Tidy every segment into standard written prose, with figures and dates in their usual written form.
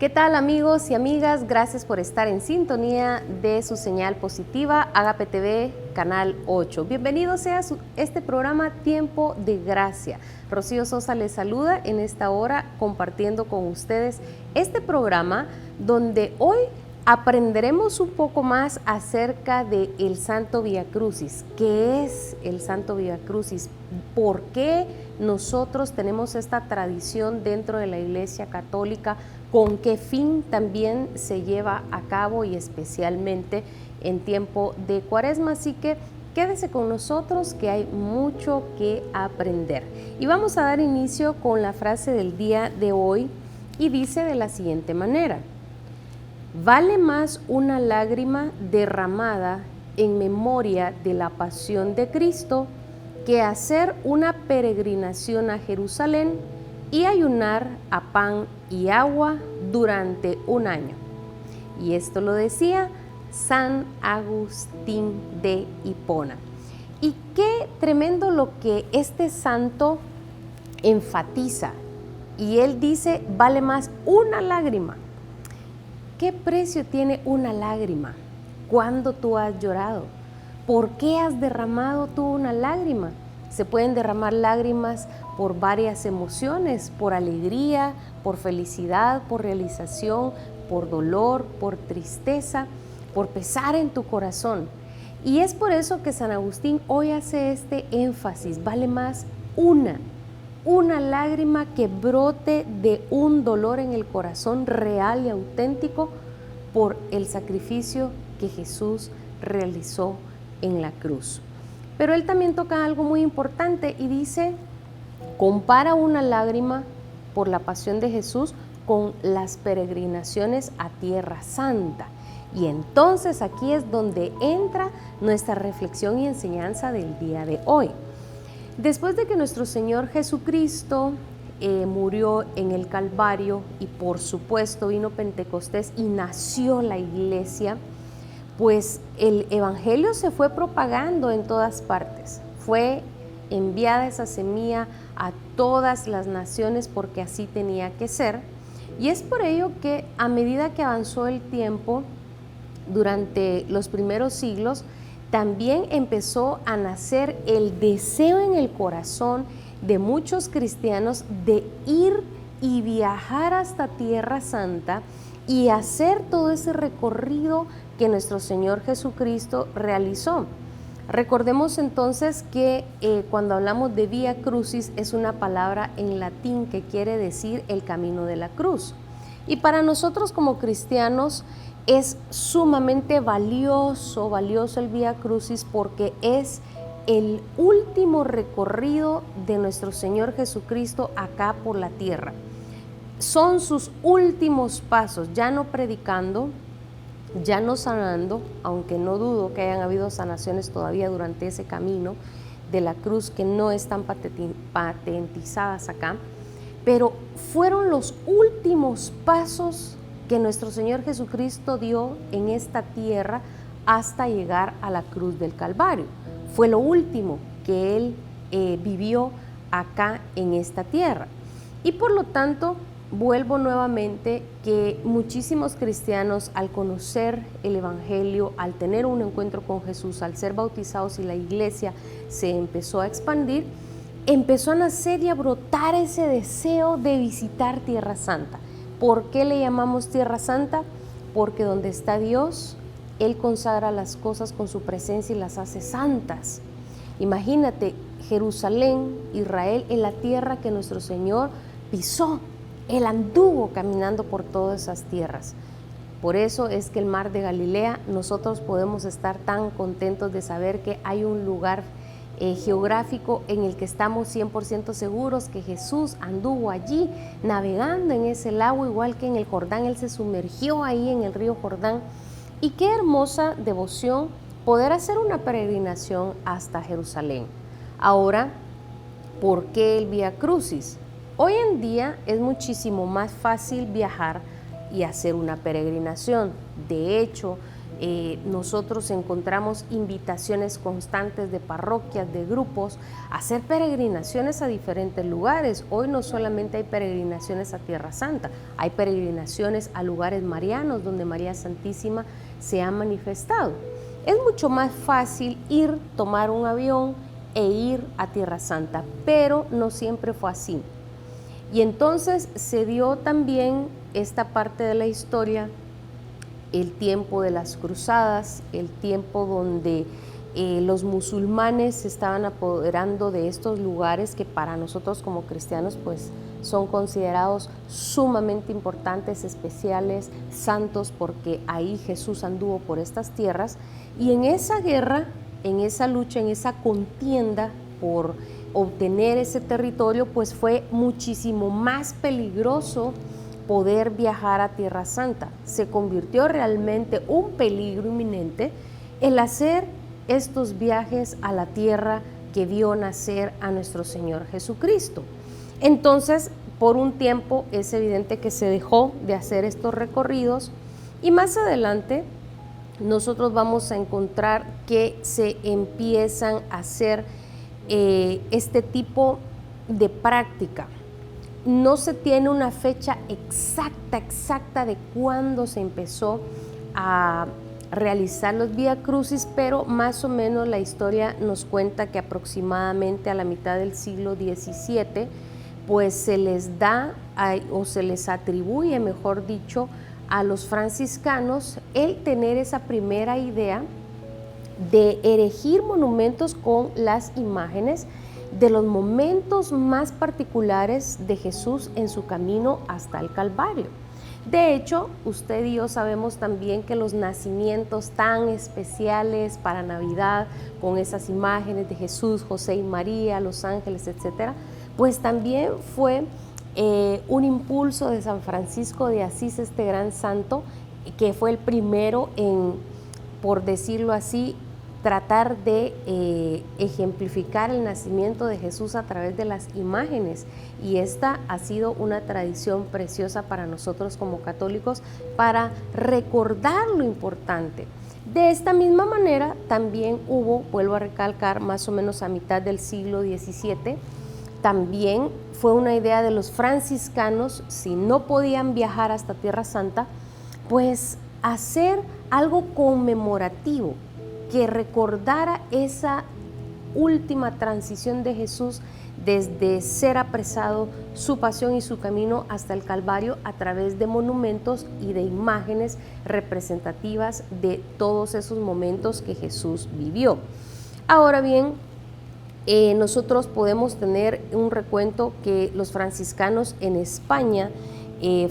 ¿Qué tal, amigos y amigas? Gracias por estar en sintonía de su señal positiva, Agape TV, Canal 8. Bienvenido sea este programa Tiempo de Gracia. Rocío Sosa les saluda en esta hora compartiendo con ustedes este programa donde hoy aprenderemos un poco más acerca del Santo Vía Crucis. ¿Qué es el Santo Vía Crucis? ¿Por qué nosotros tenemos esta tradición dentro de la Iglesia Católica? ¿Con qué fin también se lleva a cabo y especialmente en tiempo de Cuaresma? Así que quédese con nosotros que hay mucho que aprender. Y vamos a dar inicio con la frase del día de hoy y dice de la siguiente manera: vale más una lágrima derramada en memoria de la pasión de Cristo que hacer una peregrinación a Jerusalén y ayunar a pan y agua durante un año. Y esto lo decía San Agustín de Hipona. Y qué tremendo lo que este santo enfatiza. Y él dice, vale más una lágrima. ¿Qué precio tiene una lágrima? ¿Cuándo tú has llorado? ¿Por qué has derramado tú una lágrima? Se pueden derramar lágrimas por varias emociones, por alegría, por felicidad, por realización, por dolor, por tristeza, por pesar en tu corazón. Y es por eso que San Agustín hoy hace este énfasis, vale más una lágrima que brote de un dolor en el corazón real y auténtico por el sacrificio que Jesús realizó en la cruz. Pero él también toca algo muy importante y dice, compara una lágrima por la pasión de Jesús con las peregrinaciones a Tierra Santa. Y entonces aquí es donde entra nuestra reflexión y enseñanza del día de hoy. Después de que nuestro Señor Jesucristo murió en el Calvario y por supuesto vino Pentecostés y nació la iglesia, pues el evangelio se fue propagando en todas partes. Fue enviada esa semilla a todas las naciones porque así tenía que ser. Y es por ello que a medida que avanzó el tiempo, durante los primeros siglos, también empezó a nacer el deseo en el corazón de muchos cristianos de ir y viajar hasta Tierra Santa y hacer todo ese recorrido que nuestro Señor Jesucristo realizó. Recordemos entonces que cuando hablamos de Vía Crucis es una palabra en latín que quiere decir el camino de la cruz. Y para nosotros como cristianos es sumamente valioso el Vía Crucis porque es el último recorrido de nuestro Señor Jesucristo acá por la tierra. Son sus últimos pasos, ya no predicando, ya no sanando, aunque no dudo que hayan habido sanaciones todavía durante ese camino de la cruz que no están patentizadas acá, pero fueron los últimos pasos que nuestro Señor Jesucristo dio en esta tierra hasta llegar a la cruz del Calvario. Fue lo último que Él vivió acá en esta tierra. Y por lo tanto, vuelvo nuevamente que muchísimos cristianos al conocer el Evangelio, al tener un encuentro con Jesús, al ser bautizados y la iglesia se empezó a expandir, empezó a nacer y a brotar ese deseo de visitar Tierra Santa. ¿Por qué le llamamos Tierra Santa? Porque donde está Dios, Él consagra las cosas con su presencia y las hace santas. Imagínate, Jerusalén, Israel, en la tierra que nuestro Señor pisó. Él anduvo caminando por todas esas tierras. Por eso es que el mar de Galilea, nosotros podemos estar tan contentos de saber que hay un lugar geográfico en el que estamos 100% seguros que Jesús anduvo allí navegando en ese lago, igual que en el Jordán, Él se sumergió ahí en el río Jordán. Y qué hermosa devoción poder hacer una peregrinación hasta Jerusalén. Ahora, ¿por qué el Vía Crucis? Hoy en día es muchísimo más fácil viajar y hacer una peregrinación. De hecho, nosotros encontramos invitaciones constantes de parroquias, de grupos, a hacer peregrinaciones a diferentes lugares. Hoy no solamente hay peregrinaciones a Tierra Santa, hay peregrinaciones a lugares marianos donde María Santísima se ha manifestado. Es mucho más fácil tomar un avión e ir a Tierra Santa, pero no siempre fue así. Y entonces se dio también esta parte de la historia, el tiempo de las cruzadas, el tiempo donde los musulmanes se estaban apoderando de estos lugares que para nosotros como cristianos pues son considerados sumamente importantes, especiales, santos, porque ahí Jesús anduvo por estas tierras. Y en esa guerra, en esa lucha, en esa contienda por obtener ese territorio, pues fue muchísimo más peligroso poder viajar a Tierra Santa. Se convirtió realmente un peligro inminente el hacer estos viajes a la tierra que vio nacer a nuestro Señor Jesucristo. Entonces, por un tiempo es evidente que se dejó de hacer estos recorridos y más adelante nosotros vamos a encontrar que se empiezan a hacer este tipo de práctica. No se tiene una fecha exacta de cuándo se empezó a realizar los Vía Crucis, pero más o menos la historia nos cuenta que aproximadamente a la mitad del siglo XVII, pues se les da o se les atribuye, mejor dicho, a los franciscanos el tener esa primera idea de erigir monumentos con las imágenes de los momentos más particulares de Jesús en su camino hasta el Calvario. De hecho, usted y yo sabemos también que los nacimientos tan especiales para Navidad, con esas imágenes de Jesús, José y María, los ángeles, etcétera, pues también fue un impulso de San Francisco de Asís, este gran santo, que fue el primero en, por decirlo así, tratar de ejemplificar el nacimiento de Jesús a través de las imágenes, y esta ha sido una tradición preciosa para nosotros como católicos para recordar lo importante. De esta misma manera también hubo, vuelvo a recalcar, más o menos a mitad del siglo XVII, también fue una idea de los franciscanos, si no podían viajar hasta Tierra Santa, pues hacer algo conmemorativo que recordara esa última transición de Jesús desde ser apresado, su pasión y su camino hasta el Calvario, a través de monumentos y de imágenes representativas de todos esos momentos que Jesús vivió. Ahora bien, nosotros podemos tener un recuento que los franciscanos en España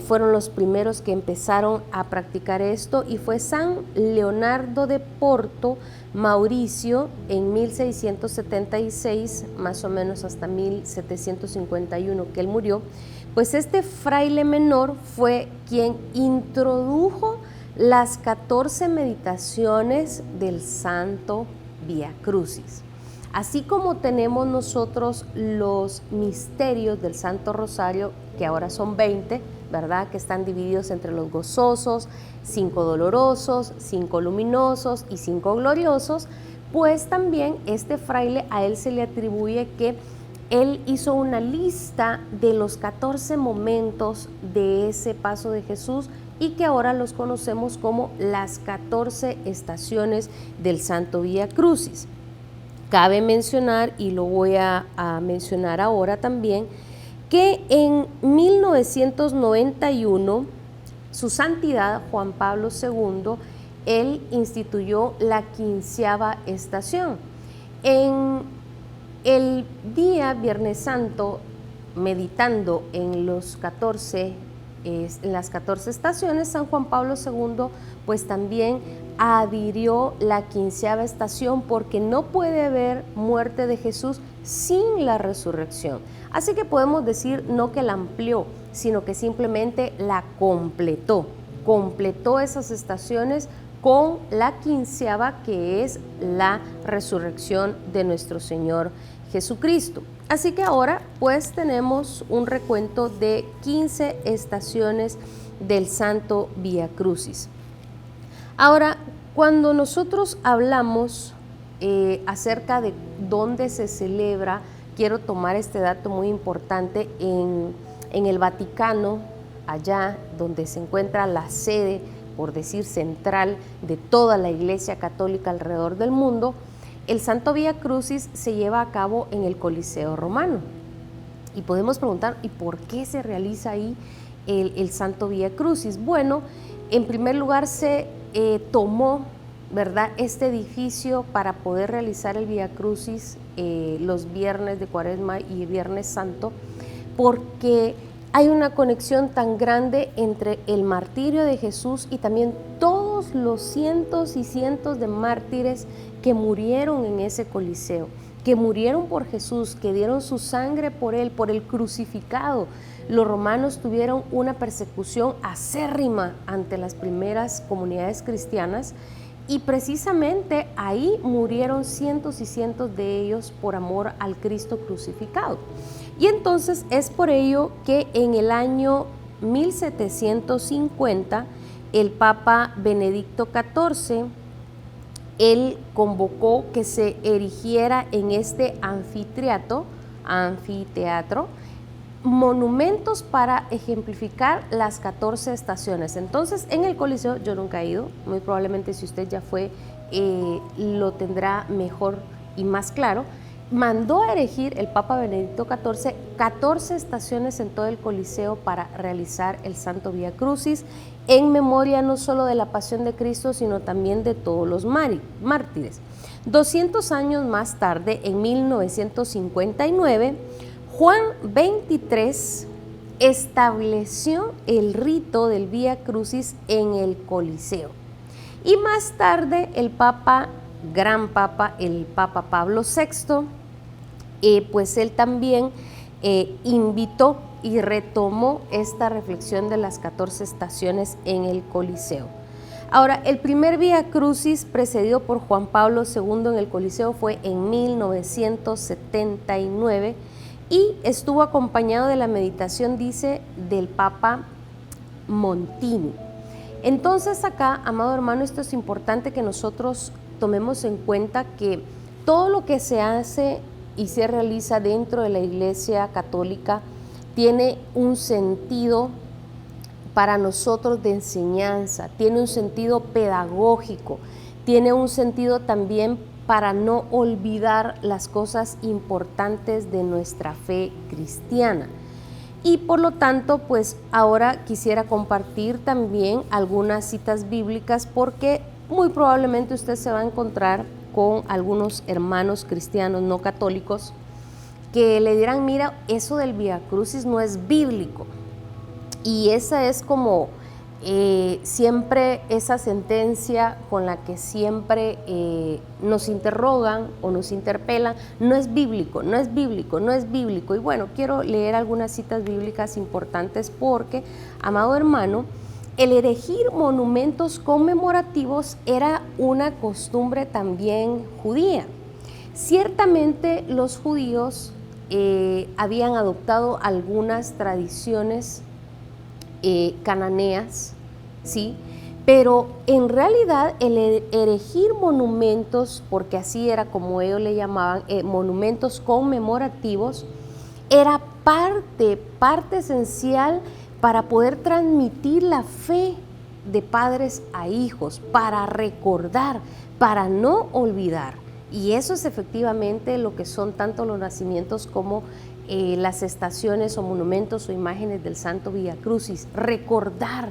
fueron los primeros que empezaron a practicar esto, y fue San Leonardo de Porto Mauricio en 1676, más o menos hasta 1751 que él murió. Pues este fraile menor fue quien introdujo las 14 meditaciones del Santo Vía Crucis. Así como tenemos nosotros los misterios del Santo Rosario, que ahora son 20, ¿verdad?, que están divididos entre los gozosos, 5 dolorosos, 5 luminosos y 5 gloriosos, pues también este fraile, a él se le atribuye que él hizo una lista de los 14 momentos de ese paso de Jesús, y que ahora los conocemos como las 14 estaciones del Santo Vía Crucis. Cabe mencionar, y lo voy a mencionar ahora también, que en 1991 su santidad Juan Pablo II, él instituyó la 15ª estación. En el día Viernes Santo, meditando en las 14 estaciones, San Juan Pablo II pues también adhirió la 15ª estación, porque no puede haber muerte de Jesús sin la resurrección. Así que podemos decir no que la amplió, sino que simplemente la completó esas estaciones con la 15ª, que es la resurrección de nuestro Señor Jesucristo. Así que ahora pues tenemos un recuento de 15 estaciones del Santo Vía Crucis. Ahora, Cuando nosotros hablamos acerca de dónde se celebra, quiero tomar este dato muy importante, en el Vaticano, allá donde se encuentra la sede, por decir, central de toda la Iglesia Católica alrededor del mundo, el Santo Vía Crucis se lleva a cabo en el Coliseo Romano. Y podemos preguntar, ¿y por qué se realiza ahí el Santo Vía Crucis? Bueno, en primer lugar se tomó, ¿verdad?, este edificio para poder realizar el Vía Crucis los viernes de Cuaresma y Viernes Santo, porque hay una conexión tan grande entre el martirio de Jesús y también todos los cientos y cientos de mártires que murieron en ese Coliseo, que murieron por Jesús, que dieron su sangre por Él, por el crucificado. Los romanos tuvieron una persecución acérrima ante las primeras comunidades cristianas y precisamente ahí murieron cientos y cientos de ellos por amor al Cristo crucificado. Y entonces es por ello que en el año 1750 el Papa Benedicto XIV, él convocó que se erigiera en este anfiteatro monumentos para ejemplificar las 14 estaciones. Entonces, en el Coliseo, yo nunca he ido, muy probablemente si usted ya fue, lo tendrá mejor y más claro. Mandó a erigir el Papa Benedicto XIV 14 estaciones en todo el Coliseo para realizar el Santo Vía Crucis, en memoria no solo de la pasión de Cristo, sino también de todos los mártires. 200 años más tarde, en 1959, Juan XXIII estableció el rito del Vía Crucis en el Coliseo. Y más tarde el Papa, gran Papa, el Papa Pablo VI, pues él también invitó y retomó esta reflexión de las 14 estaciones en el Coliseo. Ahora, el primer Vía Crucis precedido por Juan Pablo II en el Coliseo fue en 1979 y estuvo acompañado de la meditación, dice, del Papa Montini. Entonces acá, amado hermano, esto es importante que nosotros tomemos en cuenta que todo lo que se hace y se realiza dentro de la Iglesia Católica tiene un sentido para nosotros de enseñanza, tiene un sentido pedagógico, tiene un sentido también para no olvidar las cosas importantes de nuestra fe cristiana. Y por lo tanto, pues ahora quisiera compartir también algunas citas bíblicas, porque muy probablemente usted se va a encontrar con algunos hermanos cristianos no católicos que le dirán, mira, eso del Vía Crucis no es bíblico. Y esa es como siempre esa sentencia con la que siempre nos interrogan o nos interpelan, no es bíblico, no es bíblico, no es bíblico. Y bueno, quiero leer algunas citas bíblicas importantes porque, amado hermano, el erigir monumentos conmemorativos era una costumbre también judía. Ciertamente los judíos habían adoptado algunas tradiciones cananeas, ¿sí? Pero en realidad el erigir monumentos, porque así era como ellos le llamaban, monumentos conmemorativos, era parte esencial para poder transmitir la fe de padres a hijos, para recordar, para no olvidar. Y eso es efectivamente lo que son tanto los nacimientos como las estaciones o monumentos o imágenes del Santo Vía Crucis. Recordar,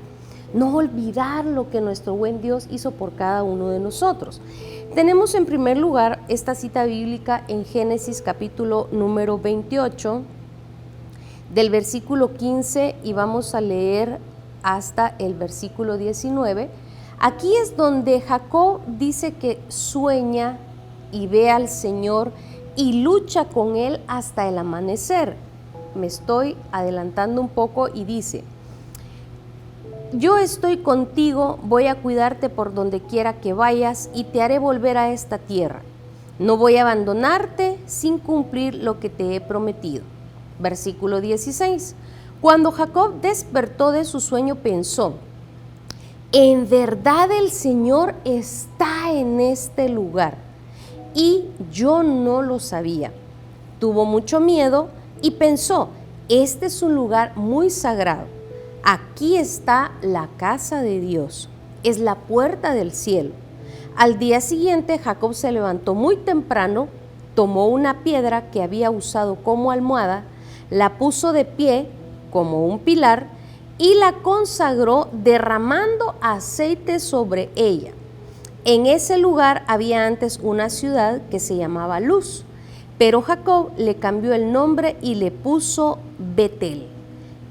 no olvidar lo que nuestro buen Dios hizo por cada uno de nosotros. Tenemos en primer lugar esta cita bíblica en Génesis capítulo número 28, del versículo 15, y vamos a leer hasta el versículo 19. Aquí es donde Jacob dice que sueña y ve al Señor y lucha con Él hasta el amanecer. Me estoy adelantando un poco y dice, yo estoy contigo, voy a cuidarte por donde quiera que vayas y te haré volver a esta tierra. No voy a abandonarte sin cumplir lo que te he prometido. Versículo 16. Cuando Jacob despertó de su sueño pensó, en verdad el Señor está en este lugar y yo no lo sabía. Tuvo mucho miedo y pensó, este es un lugar muy sagrado. Aquí está la casa de Dios, es la puerta del cielo. Al día siguiente, Jacob se levantó muy temprano, tomó una piedra que había usado como almohada, la puso de pie como un pilar y la consagró derramando aceite sobre ella. En ese lugar había antes una ciudad que se llamaba Luz, pero Jacob le cambió el nombre y le puso Betel.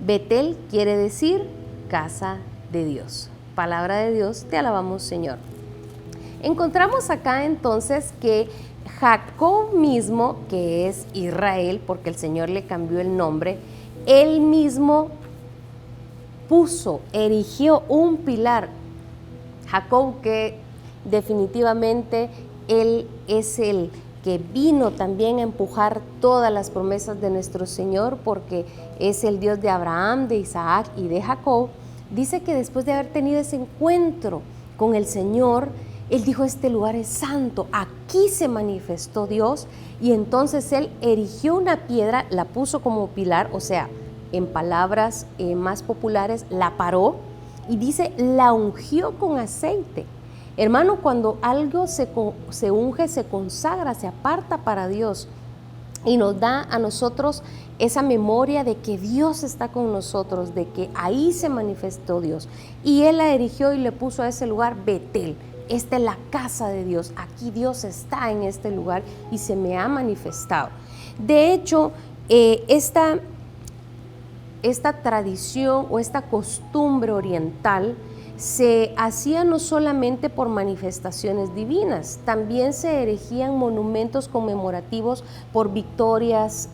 Betel quiere decir casa de Dios. Palabra de Dios, te alabamos, Señor. Encontramos acá entonces que Jacob mismo, que es Israel, porque el Señor le cambió el nombre, él mismo erigió un pilar. Jacob, que definitivamente él es el que vino también a empujar todas las promesas de nuestro Señor, porque es el Dios de Abraham, de Isaac y de Jacob. Dice que después de haber tenido ese encuentro con el Señor, él dijo, este lugar es santo, aquí se manifestó Dios, y entonces él erigió una piedra, la puso como pilar, o sea, en palabras más populares, la paró, y dice, la ungió con aceite. Hermano, cuando algo se unge, se consagra, se aparta para Dios, y nos da a nosotros esa memoria de que Dios está con nosotros, de que ahí se manifestó Dios, y él la erigió y le puso a ese lugar Betel. Esta es la casa de Dios, aquí Dios está en este lugar y se me ha manifestado. De hecho, esta tradición o esta costumbre oriental se hacía no solamente por manifestaciones divinas, también se erigían monumentos conmemorativos por victorias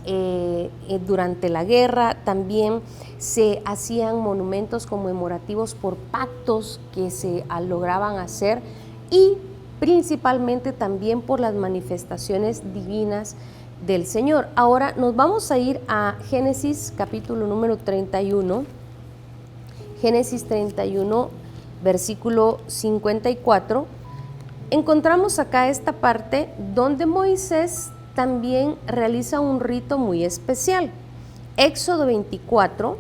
durante la guerra, también se hacían monumentos conmemorativos por pactos que se lograban hacer y principalmente también por las manifestaciones divinas del Señor. Ahora nos vamos a ir a Génesis capítulo número 31, Génesis 31, versículo 54. Encontramos acá esta parte donde Moisés también realiza un rito muy especial. Éxodo 24,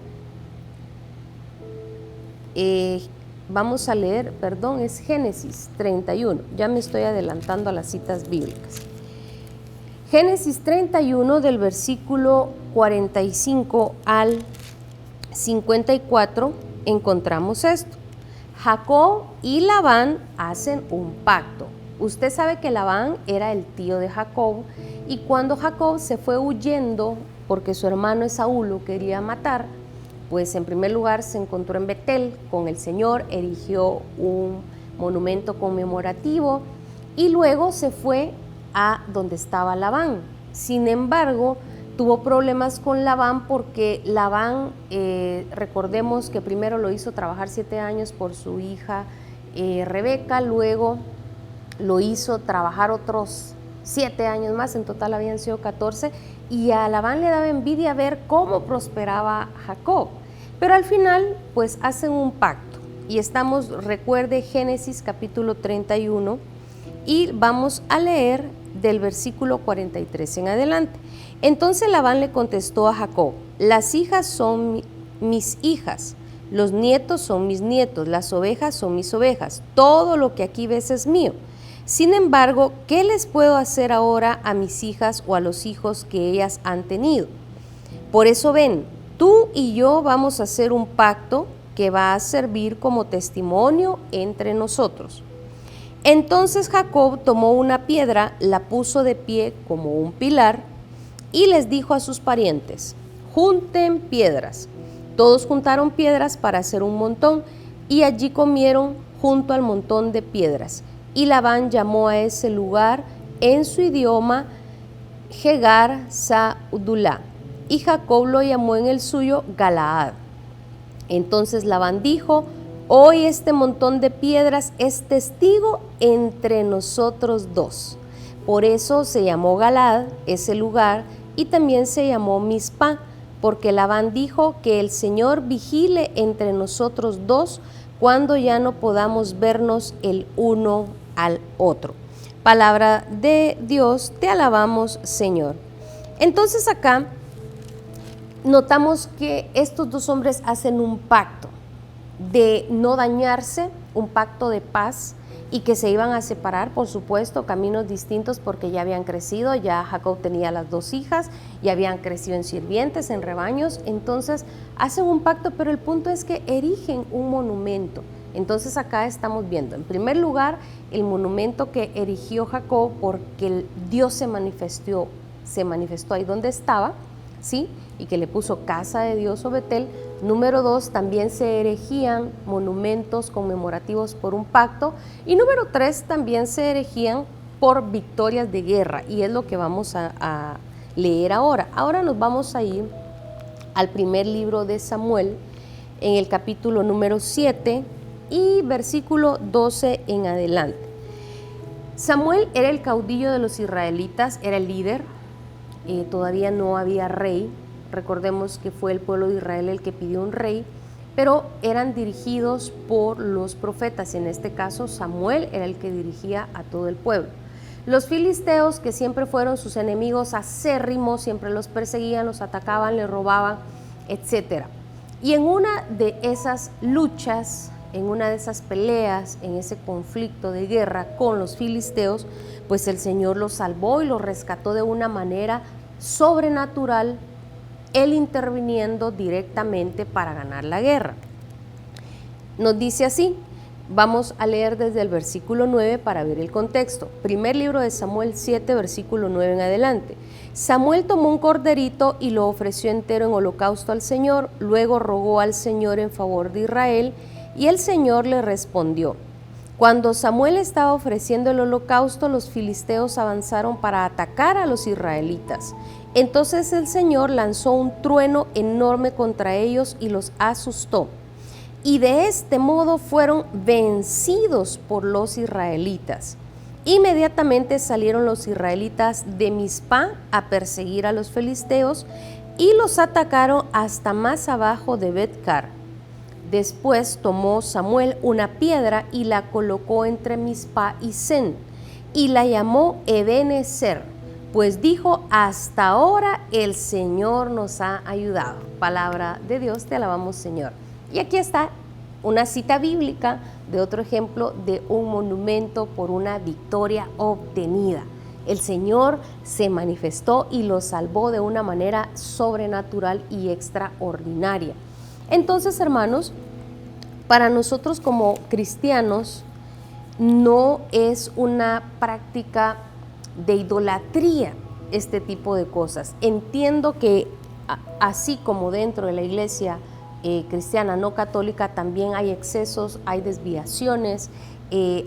vamos a leer, es Génesis 31, ya me estoy adelantando a las citas bíblicas. Génesis 31 del versículo 45 al 54 encontramos esto. Jacob y Labán hacen un pacto. Usted sabe que Labán era el tío de Jacob y cuando Jacob se fue huyendo porque su hermano Esaú lo quería matar, pues en primer lugar se encontró en Betel con el Señor, erigió un monumento conmemorativo y luego se fue a donde estaba Labán. Sin embargo, tuvo problemas con Labán porque Labán, recordemos que primero lo hizo trabajar 7 años por su hija Rebeca, luego lo hizo trabajar otros 7 años más, en total habían sido 14, y a Labán le daba envidia ver cómo prosperaba Jacob. Pero al final, pues hacen un pacto, y estamos, recuerde, Génesis capítulo 31, y vamos a leer del versículo 43 en adelante. Entonces Labán le contestó a Jacob, las hijas son mis hijas, los nietos son mis nietos, las ovejas son mis ovejas, todo lo que aquí ves es mío. Sin embargo, ¿qué les puedo hacer ahora a mis hijas o a los hijos que ellas han tenido? Por eso ven, tú y yo vamos a hacer un pacto que va a servir como testimonio entre nosotros. Entonces Jacob tomó una piedra, la puso de pie como un pilar y les dijo a sus parientes, junten piedras. Todos juntaron piedras para hacer un montón y allí comieron junto al montón de piedras. Y Labán llamó a ese lugar en su idioma Jegar Sa'udulá y Jacob lo llamó en el suyo Galaad. Entonces Labán dijo, hoy este montón de piedras es testigo entre nosotros dos. Por eso se llamó Galaad ese lugar y también se llamó Mizpá, porque Labán dijo que el Señor vigile entre nosotros dos cuando ya no podamos vernos el uno al otro. Palabra de Dios, te alabamos, Señor. Entonces acá notamos que estos dos hombres hacen un pacto de no dañarse, un pacto de paz, y que se iban a separar, por supuesto, caminos distintos porque ya habían crecido, ya Jacob tenía las dos hijas, ya habían crecido en sirvientes, en rebaños, entonces hacen un pacto, pero el punto es que erigen un monumento. Entonces acá estamos viendo, en primer lugar, el monumento que erigió Jacob porque Dios se manifestó ahí donde estaba, ¿sí? Y que le puso casa de Dios o Betel. Número 2, también se erigían monumentos conmemorativos por un pacto. Y número 3, también se erigían por victorias de guerra. Y es lo que vamos a leer ahora. Ahora nos vamos a ir al primer libro de Samuel, en el capítulo número 7 y versículo 12 en adelante. Samuel era el caudillo de los israelitas, era el líder. Todavía no había rey. Recordemos que fue el pueblo de Israel el que pidió un rey, pero eran dirigidos por los profetas. En este caso, Samuel era el que dirigía a todo el pueblo. Los filisteos, que siempre fueron sus enemigos acérrimos, siempre los perseguían, los atacaban, les robaban, etc. Y en una de esas luchas, en una de esas peleas, en ese conflicto de guerra con los filisteos, pues el Señor los salvó y los rescató de una manera sobrenatural, Él interviniendo directamente para ganar la guerra. Nos dice así, vamos a leer desde el versículo 9 para ver el contexto. Primer libro de Samuel 7, versículo 9 en adelante. Samuel tomó un corderito y lo ofreció entero en holocausto al Señor, luego rogó al Señor en favor de Israel, y el Señor le respondió. Cuando Samuel estaba ofreciendo el holocausto, los filisteos avanzaron para atacar a los israelitas. Entonces el Señor lanzó un trueno enorme contra ellos y los asustó. Y de este modo fueron vencidos por los israelitas. Inmediatamente salieron los israelitas de Mizpá a perseguir a los filisteos y los atacaron hasta más abajo de Bet-car. Después tomó Samuel una piedra y la colocó entre Mizpá y Sen, y la llamó Ebenezer, pues dijo, hasta ahora el Señor nos ha ayudado. Palabra de Dios, te alabamos, Señor. Y aquí está una cita bíblica de otro ejemplo de un monumento por una victoria obtenida. El Señor se manifestó y lo salvó de una manera sobrenatural y extraordinaria. Entonces, hermanos, para nosotros como cristianos no es una práctica de idolatría este tipo de cosas. Entiendo que así como dentro de la iglesia cristiana no católica también hay excesos, hay desviaciones,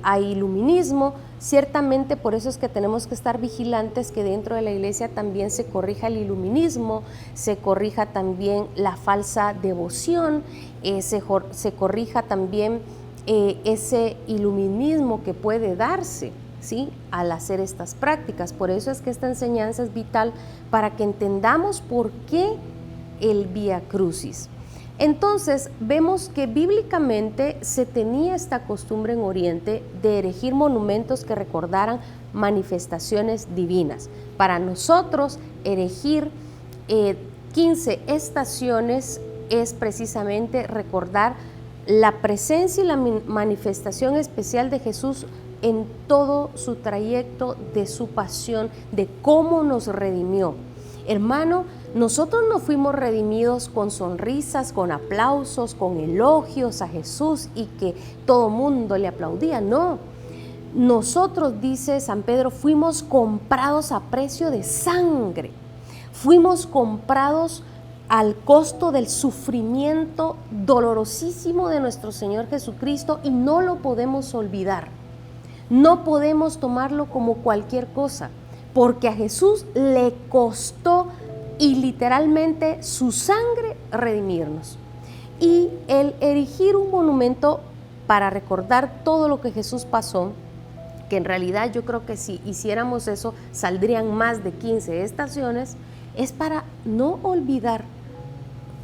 hay iluminismo. Ciertamente por eso es que tenemos que estar vigilantes que dentro de la iglesia también se corrija el iluminismo, se corrija también la falsa devoción, se corrija también ese iluminismo que puede darse, ¿sí?, al hacer estas prácticas. Por eso es que esta enseñanza es vital para que entendamos por qué el Vía Crucis. Entonces vemos que bíblicamente se tenía esta costumbre en Oriente de erigir monumentos que recordaran manifestaciones divinas. Para nosotros erigir 15 estaciones es precisamente recordar la presencia y la manifestación especial de Jesús en todo su trayecto de su pasión, de cómo nos redimió. Hermano, nosotros no fuimos redimidos con sonrisas, con aplausos, con elogios a Jesús y que todo mundo le aplaudía, no. Nosotros, dice San Pedro, fuimos comprados a precio de sangre, fuimos comprados al costo del sufrimiento dolorosísimo de nuestro Señor Jesucristo y no lo podemos olvidar, no podemos tomarlo como cualquier cosa, porque a Jesús le costó y literalmente su sangre redimirnos. Y el erigir un monumento para recordar todo lo que Jesús pasó, que en realidad yo creo que si hiciéramos eso saldrían más de 15 estaciones, es para no olvidar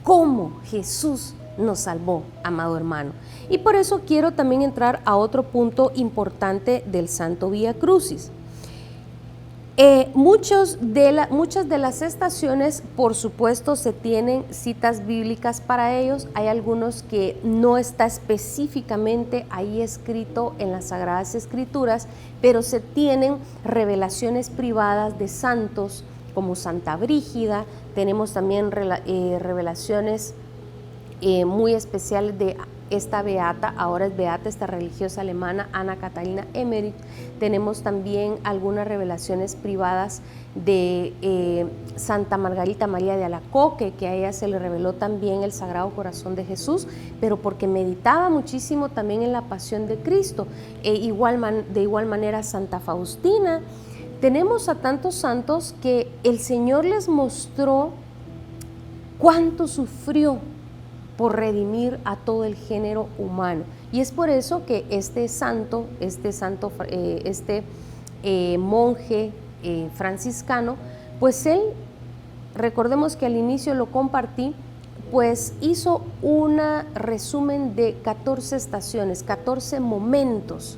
cómo Jesús nos salvó, amado hermano. Y por eso quiero también entrar a otro punto importante del Santo Vía Crucis. Muchas de las estaciones, por supuesto, se tienen citas bíblicas para ellos. Hay algunos que no está específicamente ahí escrito en las Sagradas Escrituras, pero se tienen revelaciones privadas de santos como Santa Brígida. Tenemos también revelaciones muy especiales de esta beata, ahora es beata, esta religiosa alemana, Ana Catalina Emmerich. Tenemos también algunas revelaciones privadas de Santa Margarita María de Alacoque, que a ella se le reveló también el Sagrado Corazón de Jesús, pero porque meditaba muchísimo también en la pasión de Cristo. De igual manera Santa Faustina. Tenemos a tantos santos que el Señor les mostró cuánto sufrió por redimir a todo el género humano. Y es por eso que este monje franciscano, pues él, recordemos que al inicio lo compartí, pues hizo un resumen de 14 estaciones, 14 momentos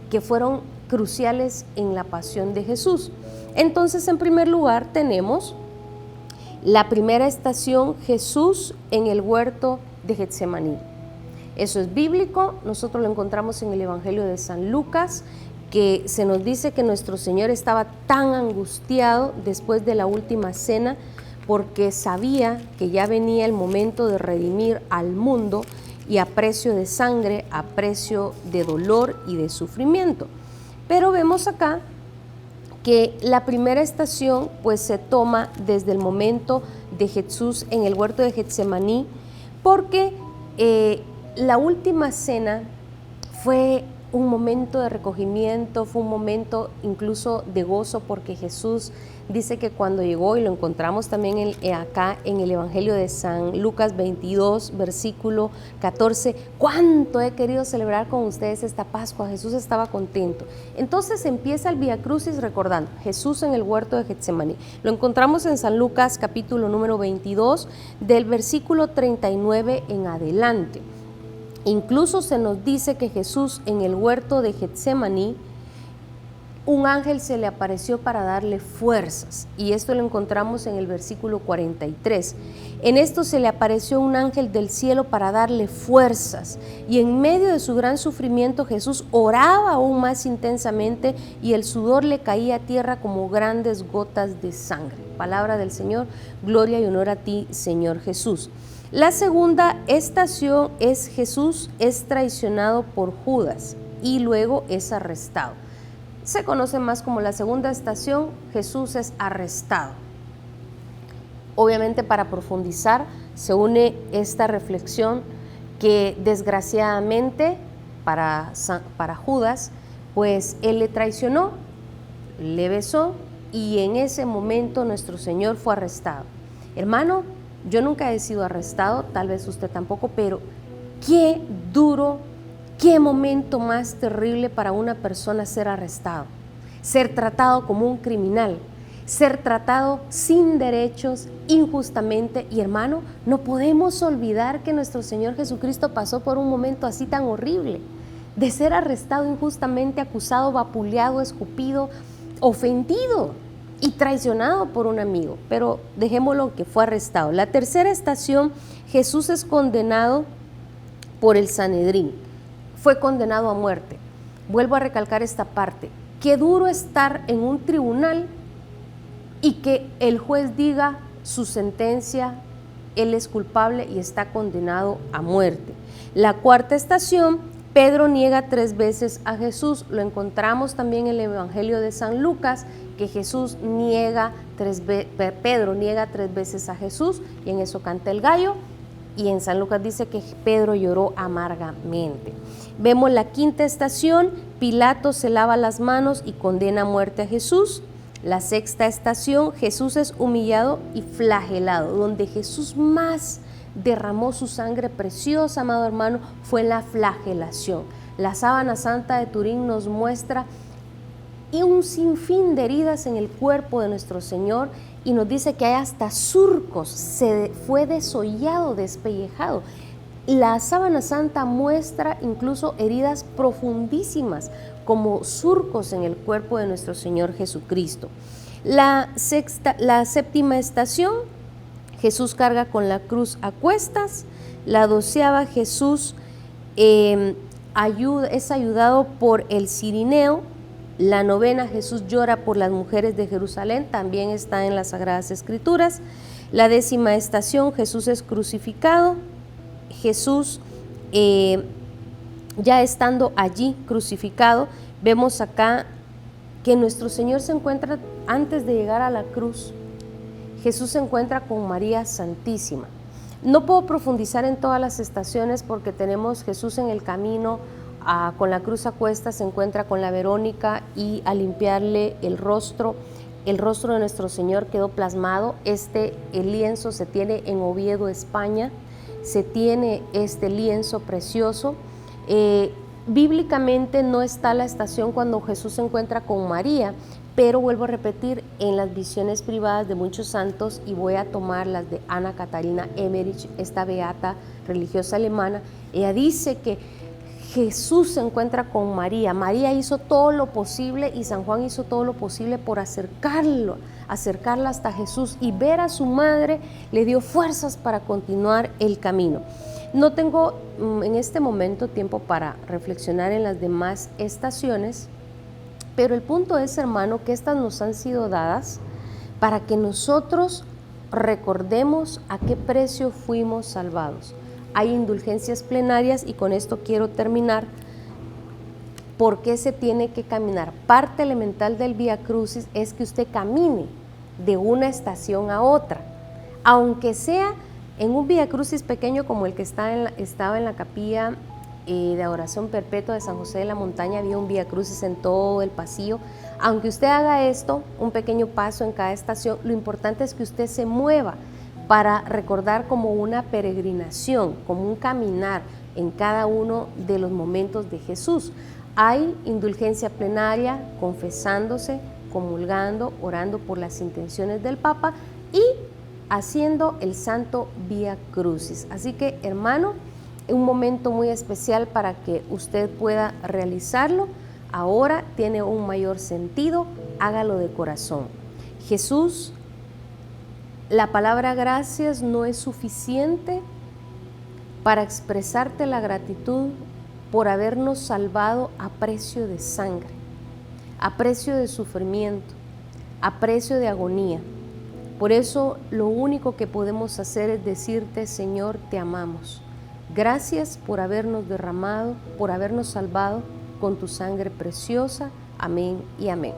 que fueron cruciales en la pasión de Jesús. Entonces, en primer lugar, tenemos la primera estación, Jesús en el huerto de Getsemaní. Eso es bíblico, nosotros lo encontramos en el Evangelio de San Lucas, que se nos dice que nuestro Señor estaba tan angustiado después de la última cena, porque sabía que ya venía el momento de redimir al mundo, y a precio de sangre, a precio de dolor y de sufrimiento. Pero vemos acá que la primera estación pues se toma desde el momento de Jesús en el huerto de Getsemaní, porque la última cena fue un momento de recogimiento, fue un momento incluso de gozo, porque Jesús dice que cuando llegó, y lo encontramos también acá en el Evangelio de San Lucas 22, versículo 14, cuánto he querido celebrar con ustedes esta Pascua. Jesús estaba contento. Entonces empieza el Vía Crucis recordando Jesús en el huerto de Getsemaní. Lo encontramos en San Lucas capítulo número 22, del versículo 39 en adelante. Incluso se nos dice que Jesús en el huerto de Getsemaní, un ángel se le apareció para darle fuerzas, y esto lo encontramos en el versículo 43. En esto se le apareció un ángel del cielo para darle fuerzas, y en medio de su gran sufrimiento Jesús oraba aún más intensamente, y el sudor le caía a tierra como grandes gotas de sangre. Palabra del Señor, gloria y honor a ti, Señor Jesús. La segunda estación es Jesús es traicionado por Judas y luego es arrestado. Se conoce más como la segunda estación, Jesús es arrestado. Obviamente, para profundizar, se une esta reflexión que desgraciadamente para Judas, pues él le traicionó, le besó, y en ese momento nuestro Señor fue arrestado. Hermano, yo nunca he sido arrestado, tal vez usted tampoco, pero qué duro, qué momento más terrible para una persona ser arrestado, ser tratado como un criminal, ser tratado sin derechos, injustamente. Y hermano, no podemos olvidar que nuestro Señor Jesucristo pasó por un momento así tan horrible, de ser arrestado injustamente, acusado, vapuleado, escupido, ofendido y traicionado por un amigo, pero dejémoslo que fue arrestado. La tercera estación, Jesús es condenado por el Sanedrín, fue condenado a muerte. Vuelvo a recalcar esta parte, qué duro estar en un tribunal y que el juez diga su sentencia, él es culpable y está condenado a muerte. La cuarta estación, Pedro niega 3 veces a Jesús. Lo encontramos también en el Evangelio de San Lucas, que Pedro niega 3 veces a Jesús, y en eso canta el gallo, y en San Lucas dice que Pedro lloró amargamente. Vemos la quinta estación, Pilato se lava las manos y condena a muerte a Jesús. La sexta estación, Jesús es humillado y flagelado. Donde Jesús más derramó su sangre preciosa, amado hermano, fue en la flagelación. La sábana santa de Turín nos muestra un sinfín de heridas en el cuerpo de nuestro Señor, y nos dice que hay hasta surcos, se fue desollado, despellejado. La sábana santa muestra incluso heridas profundísimas, como surcos en el cuerpo de nuestro Señor Jesucristo. La séptima estación, Jesús carga con la cruz a cuestas. La 12ª, Jesús es ayudado por el cirineo. La 9ª, Jesús llora por las mujeres de Jerusalén, también está en las Sagradas Escrituras. La 10ª estación, Jesús es crucificado. Jesús, ya estando allí crucificado, vemos acá que nuestro Señor se encuentra, antes de llegar a la cruz, Jesús se encuentra con María Santísima. No puedo profundizar en todas las estaciones porque tenemos Jesús en el camino, con la cruz a cuestas, se encuentra con la Verónica y al limpiarle el rostro de nuestro Señor quedó plasmado. El lienzo se tiene en Oviedo, España. Se tiene este lienzo precioso. Bíblicamente no está la estación cuando Jesús se encuentra con María, pero vuelvo a repetir, en las visiones privadas de muchos santos, y voy a tomar las de Ana Catarina Emmerich, esta beata religiosa alemana, ella dice que Jesús se encuentra con María. María hizo todo lo posible y San Juan hizo todo lo posible por acercarla hasta Jesús, y ver a su madre le dio fuerzas para continuar el camino. No tengo en este momento tiempo para reflexionar en las demás estaciones, pero el punto es, hermano, que estas nos han sido dadas para que nosotros recordemos a qué precio fuimos salvados. Hay indulgencias plenarias, y con esto quiero terminar. ¿Por qué se tiene que caminar? Parte elemental del Vía Crucis es que usted camine de una estación a otra, aunque sea en un Vía Crucis pequeño como el que estaba en la capilla de oración perpetua de San José de la Montaña. Había un Vía Crucis en todo el pasillo. Aunque usted haga esto, un pequeño paso en cada estación, lo importante es que usted se mueva para recordar como una peregrinación, como un caminar en cada uno de los momentos de Jesús. Hay indulgencia plenaria, confesándose, comulgando, orando por las intenciones del Papa y haciendo el Santo Vía Crucis. Así que, hermano, un momento muy especial para que usted pueda realizarlo. Ahora tiene un mayor sentido, hágalo de corazón. Jesús, la palabra gracias no es suficiente para expresarte la gratitud por habernos salvado a precio de sangre, a precio de sufrimiento, a precio de agonía. Por eso lo único que podemos hacer es decirte: Señor, te amamos. Gracias por habernos derramado, por habernos salvado con tu sangre preciosa. Amén y amén.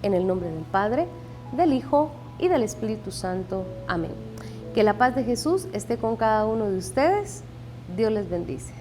En el nombre del Padre, del Hijo y del Espíritu Santo. Amén. Que la paz de Jesús esté con cada uno de ustedes. Dios les bendice.